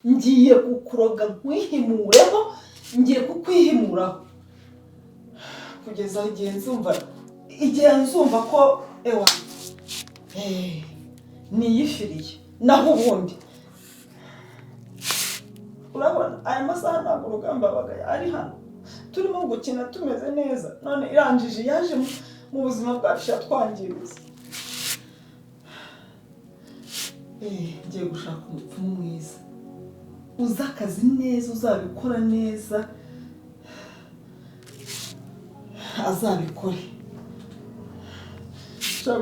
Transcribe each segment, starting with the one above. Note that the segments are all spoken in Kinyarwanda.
ngiye kukuroga nkwihimureho ngiye kukwihimuraho kugeza igihe nzumva ko ewa niyifiriye naho ubundi urabona aya masaha ntabwo urugamba bagaya ari hano turimo gukina tumeze neza none iranjije yaje mu buzima bwacu yatwangiriza ngiye gushaka umupfumu mwiza uza akazi neza uzabikora neza azabikore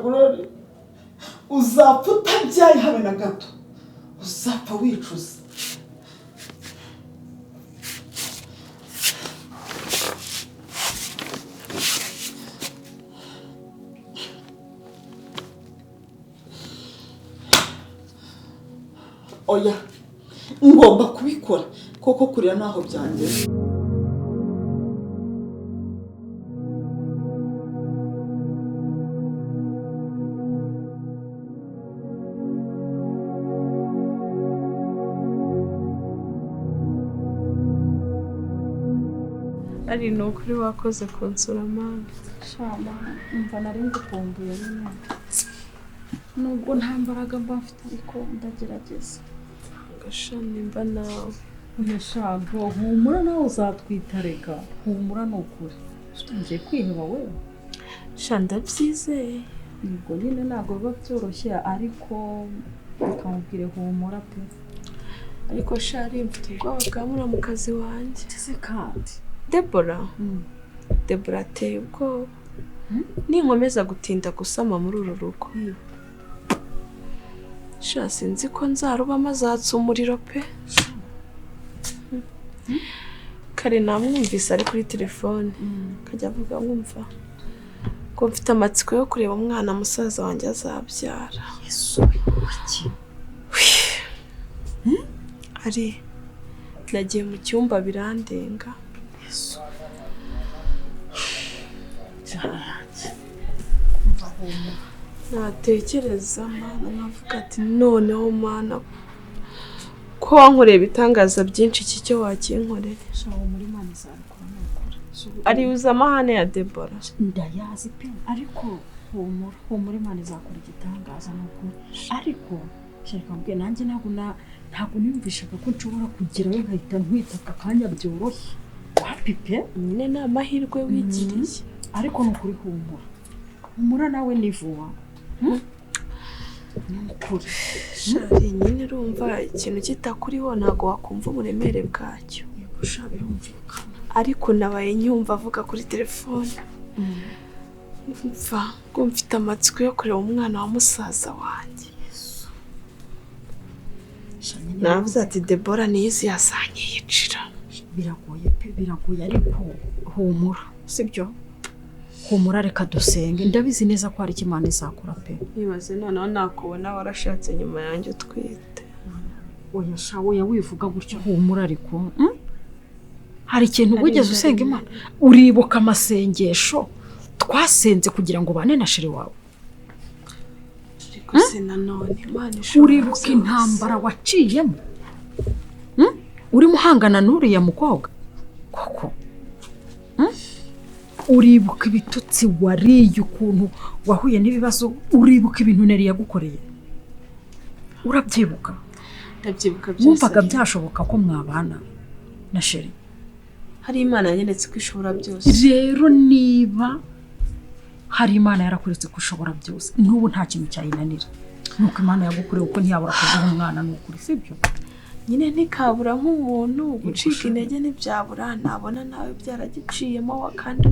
Gloria uzapfa utabyaye habe na gato uzapfa wicuza oya ngomba kubikora koko kurira naho byangeze ari nukuri wakoze kunsura mama shama umva nari ngukumbuye nyine nubwo nta mbaraga mba mfite ariko ndagerageza gashani mba nawe uyashaka humura nawe uzatwitareka humura nukuri utangiye kwiheba wewe shanda byizeye nubwo nyine ntabwo biba byoroshye ariko ukamubwire humura pe ariko shari mfite ubwoba bwa muramukazi wanjye ese kandi Deborah Deborah ateye ubwoba ninkomeza gutinda gusama muri uru rugo sha sinzi ko nzarubamo azatsa umuriro pe kare namwumvise ari kuri telefone kajya avuga nkumva ko mfite amatsiko yo kureba umwana musaza wanjye azabyara Yesu iki ari nagiye mu cyumba birandenga Yesu natekereza mana nkavuga ati noneho mana ko wankoreye ibitangaza byinshi iki cyo wakinkorera shawo muri mana izabikora nukuri ari uza amahane ya Deborah ndayazi pe ariko humura imana izakora igitangaza nukuri ariko shaka mbwe nanjye ntabwo niyumvishaga ko nshobora kugira we nkahita ntwita aka kanya byoroshye wapi pe nyine ni amahirwe wigiriye ariko nukuri humura nawe nivuwa nukuri shari nyine urumva ikintu kitakuriho ntabwo wakumva uburemere bwacyo yego sha birumvikana ariko nabaye nyumva avuga kuri telefone mva ngo mfite amatsiko yo kureba umwana wa musaza wanjye navuze ati Deborah niyizi yasanye yicira biragoye pe biragoye ariko humura sibyo humura reka dusenge ndabizi neza ko hari Imana izakora pe nibaze noneho nakubona warashatse nyuma yanjye utwite oya shawo ya wivuga gutyo humura ariko hari ikintu wigeze usenga Imana uribuka amasengesho twasenze kugira ngo bane na shiri wawe ariko sinanone Imana ishobora uribuka intambara waciyemo uri muhangana n'uriya mukobwa koko uribuka ibitutsi wariye ukuntu wahuye n'ibibazo uribuka ibintu nari yagukoreye urabyibuka ndabyibuka byose wumvaga byashoboka ko mwabana na sheri hari Imana yanyeretse ko ishobora byose rero niba hari Imana yarakuretse ko ushobora byose n'ubu nta kintu cyayinanira nuko Imana yagukoreye uko ntiyabura kuguha umwana n'ukuri sibyo nyine ntikabura nk'umuntu gucika intege ntibyabura nabona nawe byaragiciyemo kandi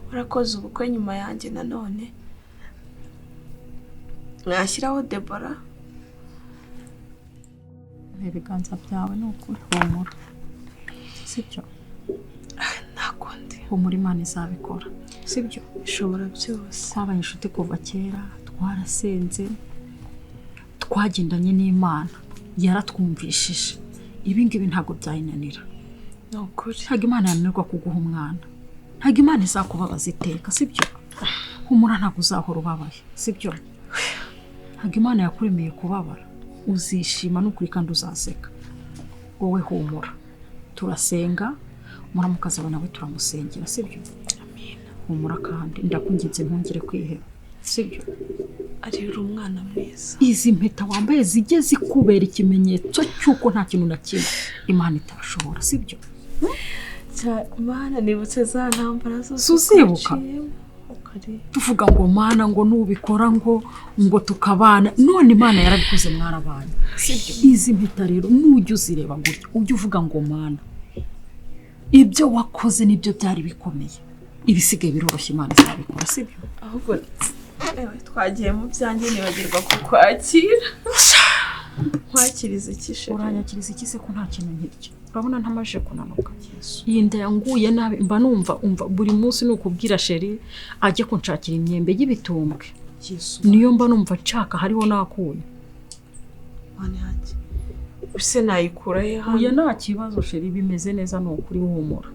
warakoze ubukwe nyuma yanjye nanone mwashyiraho Deborah ibiganza byawe n'ukuri humura sibyo nakundi humura Imana izabikora sibyo ishobora byose twabaye inshuti kuva kera twarasenze twagendanye n'Imana yaratwumvishije ibingibi ntabwo byayinanira nukuri ntabwo Imana yananirwa kuguha umwana ntabwo Imana izakubabaza iteka sibyo humura ntabwo uzahora ubabaye sibyo ntabwo Imana yakuremeye kubabara uzishima n'ukuri kandi uzaseka wowe humura turasenga muramukaza nawe turamusengera sibyo humura kandi ndakunginze ntungire kwiheba sibyo ari umwana mwiza izi mpeta wambaye zijye zikubera ikimenyetso cy'uko nta kintu na kimwe Imana itashobora sibyo Mana nibutse za ntambara zose uzibuka tuvuga ngo Mana ngo nubikora ngo tukabana none Imana yarabikoze mwarabanye sibyo izi mpeta rero nujye uzireba gutyo ujye uvuga ngo Mana ibyo wakoze nibyo byari bikomeye ibisigaye biroroshye Imana izabikora sibyo ahubwo twagiye mu byanjye nibagirwa kukwakira kwakiriza ikishe uranyakiriza ikise ko nta kintu nk'icyo urabona ntamaje kunanuka Yesu iyi nda yanguye nabi mba numva buri munsi nukubwira sheri ajye kunshakira imyembe y'ibitumbwe Yesu niyo mba numva nshaka hariho nakuye Mana yanjye use nayikura he hano uya nta kibazo sheri bimeze neza no kuri humura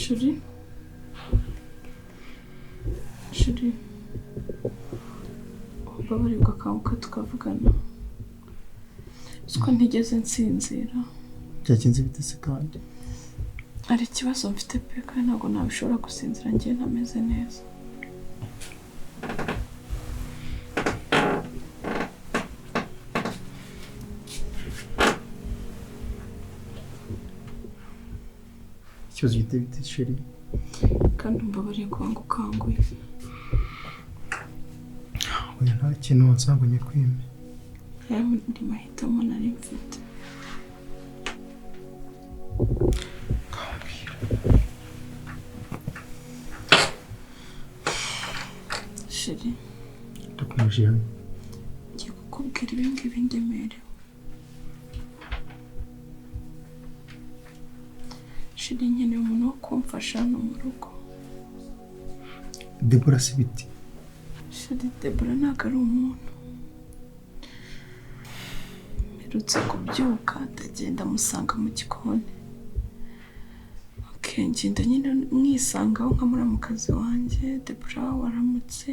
sheri babarirwa akanguka tukavugana siko ntigeze nsinzira byakinze bitese kandi ari ikibazo mfite pe kandi ntabwo nabishobora gusinzira njye ntameze neza ikibazo giteye bite sheri kandi mbabariye kwanga ukanguye oya nta kintu wansanganye kwime ndi mahitamo nari mfite sheri ndakomeje hano ngiye kukubwira ibingibi ndemerewe sheri nkeneye umuntu wo kumfasha hano mu rugo Deborah si biti sheri Deborah ntabwo ari umuntu mperutse kubyuka ndagenda musanga mu gikoni ngenda nyine mwisangaho nka muramukazi wanjye Deborah waramutse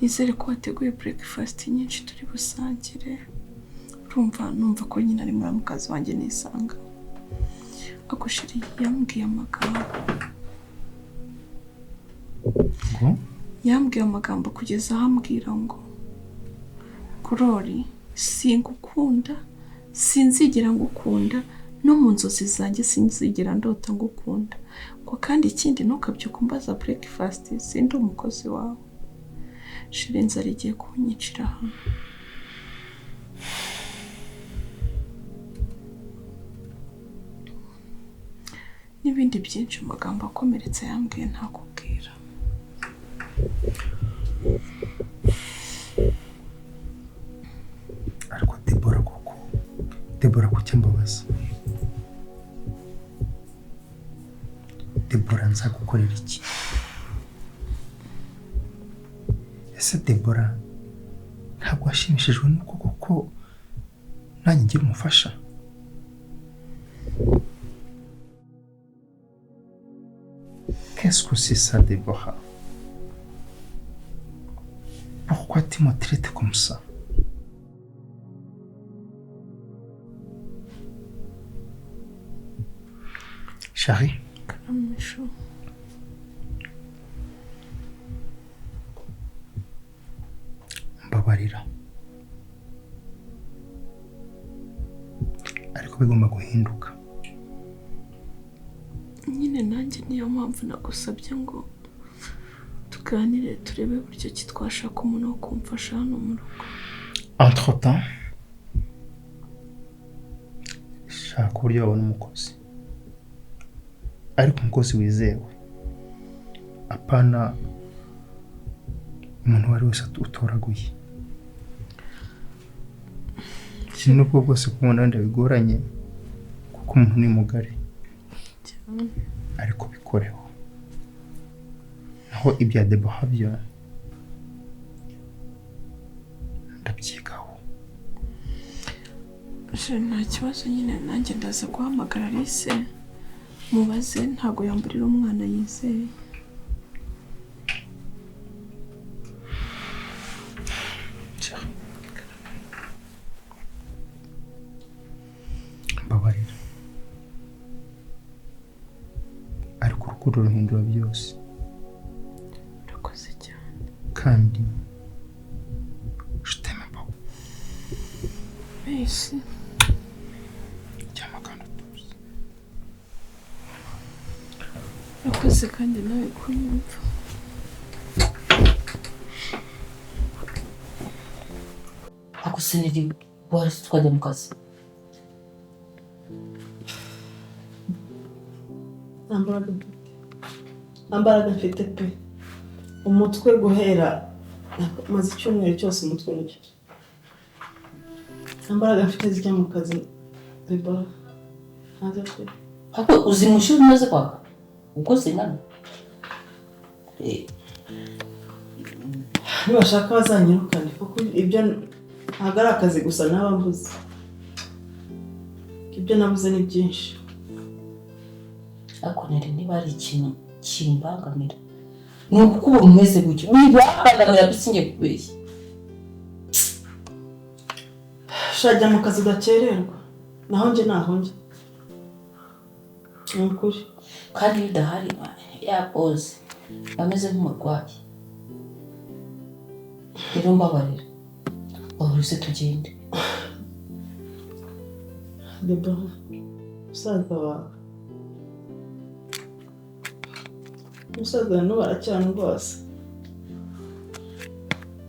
nizere ko wateguye breakfast nyinshi turi busangire numva ko nyine ari muramukazi wanjye nisanga ako sheri yambwiye amagambo kugeza aho ambwira ngo Gloria singukunda sinzigera ngukunda no mu nzozi zanjye sinzigera ndota ngukunda ko kandi ikindi ntukabyuka umbaza breakfast sindi umukozi wawe sheri inzara igiye kunyicira hano n'ibindi byinshi amagambo akomeretse yambwiye ntakubwira ariko Deborah kuki mbabaza Deborah nzagukorera iki ese Deborah ntabwo washimishijwe nuko koko nanjye ngira umufasha qu'est-ce que c'est ça Deborah pourquoi tu me traites comme ça chérie Amisho mbabarira ariko bigomba guhinduka nyine nanjye niyo mpamvu nagusabye ngo tuganire turebe buryo ki twashaka umuntu wo kumfasha hano mu rugo entre temps shaka uburyo wabona umukozi ariko umukozi wizewe apana umuntu wari wese utoraguye ikintu ubwo bwose kubona ndabigoranye kuko umuntu ni mugari ariko bikoreho naho ibya Deborah byo ndabyigaho nta kibazo nyine nanjye ndaza guhamagara Alice mubaze ntabwo yamburira umwana yizeye mbabarira ariko urukundo ruhindura byose urakoze cyane kandi je merci urakoze kandi nawe kunyumva akuseneri warisi twajya mu kazi ambaraga mfite pe umutwe guhera maze icyumweru cyose umutwe n'icyo ambaraga mfite zijya mu kazi Deborah ntazo pe ako uzi mu ishuri umaze kwaka uko singana nibashaka bazanyirukane kuko ibyo ntabwo ari akazi gusa naba mbuze ibyo nabuze ni byinshi ariko niba ari ikintu kimbangamira ni uko uba umeze gutyo wibangamira bisinge kubeshya shajya mu kazi udakererwa naho njye naho njye ni ukuri kandi iyo udahari yapoze bameze nk'umurwayi rero mbabarira wahurize tugende Deborah musaza wawe umusaza hano baracyana rwose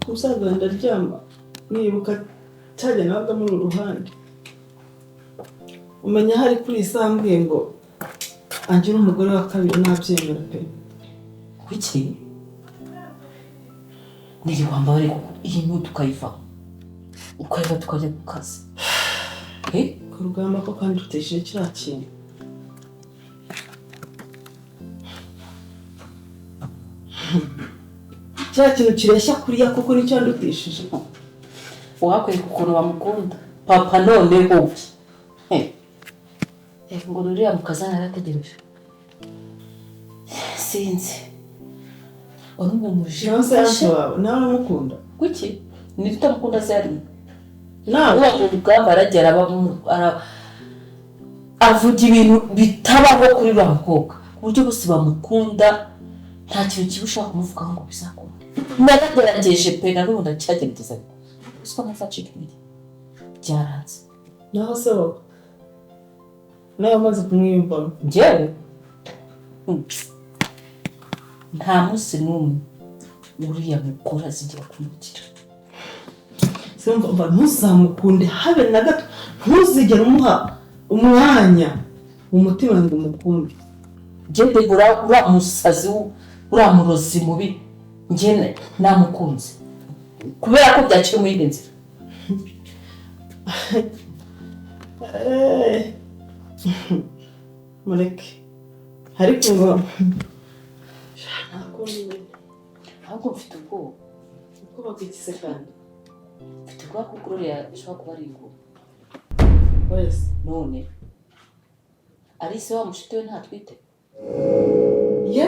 umusaza ndaryama nibuka cyajya nabaga muri uru ruhande umenya hari kuri iyi saha mbwiye ngo angira umugore wa kabiri nabyemera pe kuki niri wambare kuko iyi nyu tukayivaho ukaiva tukajya ku kazi ku rugamba ko kandi rutesheje kiriya kintu kiriya kintu kireshya kuriya kuko nicyo yandutishije wakwereka ukuntu bamukunda papa none hoki ngo ruriya mu kazi narategereje sinzi urumwe muje nawe uramukunda kuki ni tutamukunda se ari nawe uwo rugamba aragera avuga ibintu bitabaho kuri ba mukobwa ku buryo bose bamukunda nta kintu kibi ushaka kumuvugaho ngo bizakunda naragerageje pe na n'ubu ndacyagerageza gusa nkazacika intege byaranze naho se wowe nawe umaze kumwiyumvamo njyewe nta munsi n'umwe uriya mukora zigira kumukira simva ntuzamukunde habe na gato ntuzigere umuha umwanya mu mutima ngo umukunde njye uriya musazi uriya murozi mubi njye namukunze kubera ko byaciye mu yindi nzira mureke ariko ngo ahubwo mfite ubwoba uko bakwitse kandi mfite ubwoba ko Gloria ishobora kuba ari inguma wese none Alice wa mushite we ntatwite ye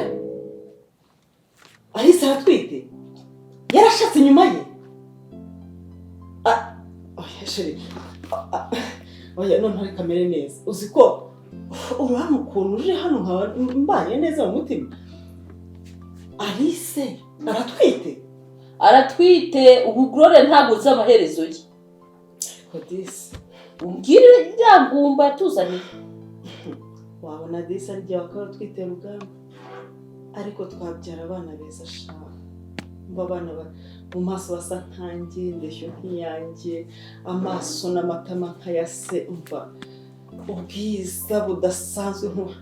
Alice aratwite yarashatse nyuma ye oya none hari kamere neza uzi ko uramu ukuntu uje hano nkaba mbanye neza mu mutima Alice aratwite ubu Gloria ntabwo uzi amaherezo ye kodisi umbwire ryangumba tuzaniye wabona disi arya bakora twite rugamba ariko twabyara abana beza shaka mba abana mu maso basa nkanjye ndeshyo nk'iyanjye amaso n'amatama nkayase umva ubwiza budasanzwe nkuba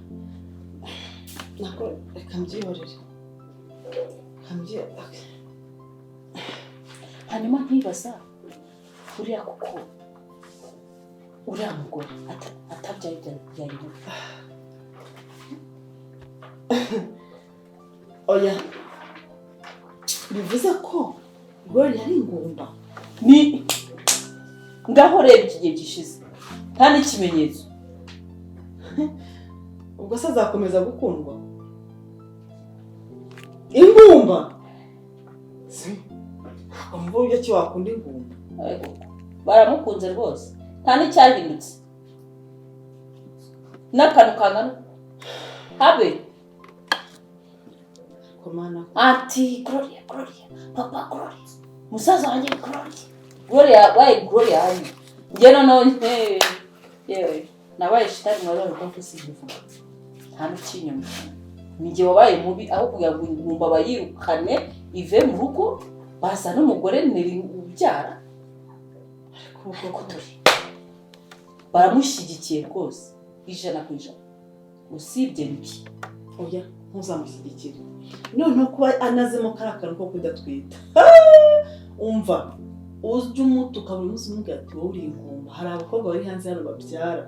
nako reka mbyihorere hanyuma ntibaza uriya kuko uriya mugore atabyaye byari mubi oya bivuze ko Gloria ari ingumba ni ngaho reba iki gihe gishize nta n'ikimenyetso ubwo se azakomeza gukundwa ingumba umvuye cyo wakunda ingumba baramukunze rwose nta n'icyahindutse n'akantu kangana habe komana ati Gloria papa Gloria musaza wanjye Gloria baye Gloria hano njye none yewe nabaye shitani mwari ko kusivuga nta n'ikinyoma nijye wabaye mubi aho kugira ngo ngumba bayirukane ive mu rugo basa n'umugore niri ubyara kuko turi baramushyigikiye rwose ijana ku ijana usibye mbi oya ntuzamushyigikire noneho kuba anazemo karakara ko kudatwita umva ujya umutuka buri munsi umubwira ati wowe uri ingumba hari abakobwa bari hanze hano babyara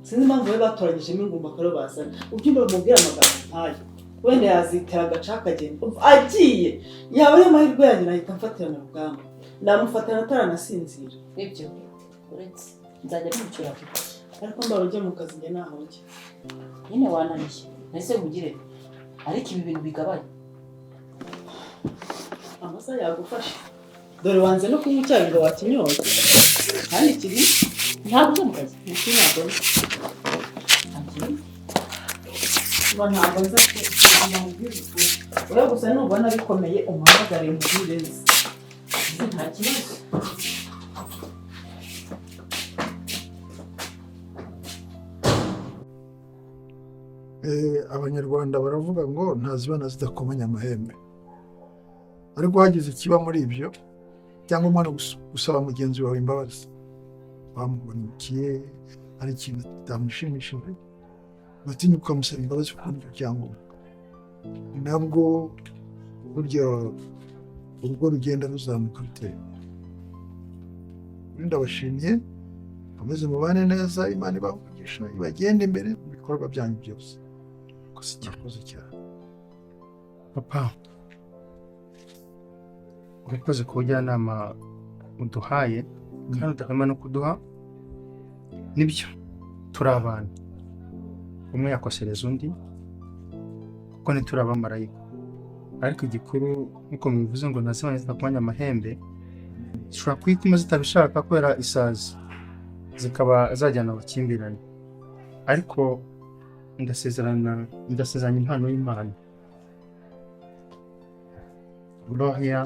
sinzi impamvu we batoranyijemo ingumba akaba bazana ubyumva bamubwira amagambo nkayo wenda yazitera agaca akagenda agiye yaba ariyo mahirwe yanjye nahita mfatira na rugamba namufatira ataranasinzira ibyo uretse nzajya nimucyura ariko mbara ujya mu kazi njye naho njye nyine wananiye nahise mugire ariko ibi bintu bigabanya amasaha yagufasha dore wanze no kunywa icyayi ngo wakinyoza kandi kiri ntabwo uza mu kazi iki ntabwo ntabwo nza wowe gusa nubona bikomeye umuhamagare mubwire neza nta kibazo abanyarwanda baravuga ngo ntazibana zidakomanya amahembe ariko hagize ikiba muri ibyo cyangwa umwana gusaba mugenzi wawe imbabazi wamubonikiye ari ikintu kitamushimishije batinyuka ukamusaba imbabazi kuri icyo cyangombwa nabwo burya urugo rugenda ruzamuka rutera ndabashimiye komeze mubane neza Imana ibavugisha ibagende imbere mu bikorwa byanyu byose gusa cyakoze cyane papa urakoze ku bujyanama uduhaye kandi udahwema no kuduha nibyo turi abantu umwe yakosereza undi kuko ntituri abamarayika ariko igikuru nk'uko mubivuze ngo ntazibane zidakomanya amahembe zishobora kwituma zitabishaka kubera isazi zikaba zajyana amakimbirane ariko ndasezeranya impano y'Imana Gloria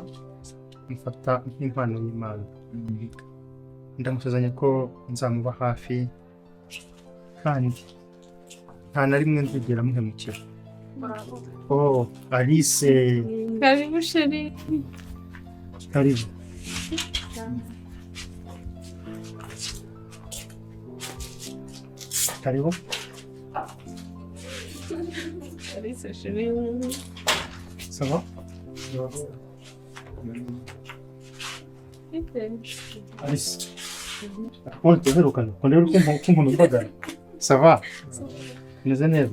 mfata nk'impano y'Imana ndamusezeranya ko nzamuba hafi kandi nta na rimwe nzigera muhemukira oh Alice karibu sheri karibu karibu Alice sheri ça va Alice on te verukana on rero kumva mbagara ça va neza neza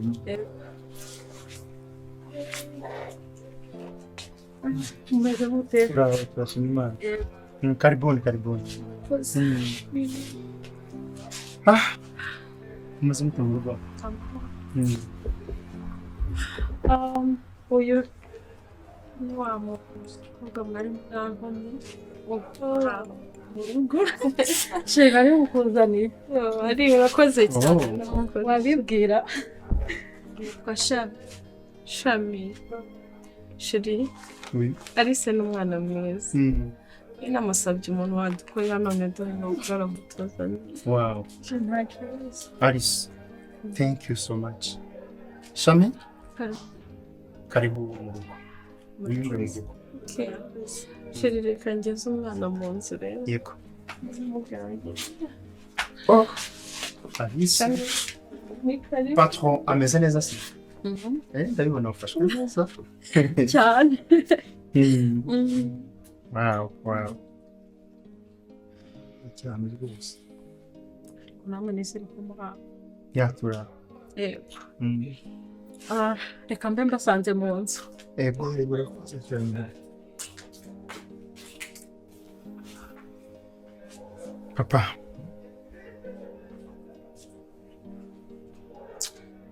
umeze gute turashima Imana karibuni umaze mute mu rugo uyu ni wa mukobwa mwari mwankanye mu rugo sheri ari mukuzaniye ari urakoze cyane wabibwira yitwa Shami sheri Alice ni umwana mwiza namusabye umuntu wadukorera none dore no baramutuzana wow Alice thank you so much Shami karibu mu rugo sheri reka ngeze umwana mu nzu rero yego oh Alice patron ameze neza se ndabibona ufashwe neza cyane wow cyane rwose namwe nisiri kumuha yatura reka mbe mbasanze mu nzu ego urakoze cyane papa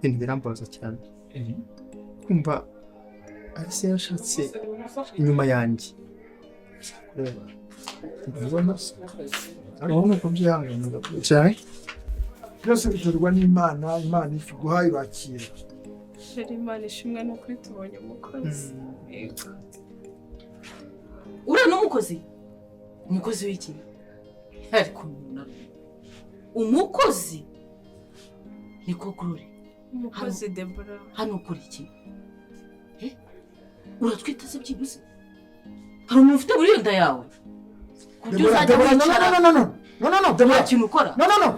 ibintu birambaza cyane kumva Alice yashatse inyuma yanjye ubona ariko nuko byangana cyane byose biterwa n'Imana. Imana iguhaye urakira. sheri imana ishimwe ni ukuri tubonye umukozi yego uriya n'umukozi umukozi w'iki ariko umukozi niko Gloria umukozi Deborah hano ukora iki uratwita se byibuze hari umuntu ufite muri iyo nda yawe Deborah, no, Deborah. nta kintu ukora No.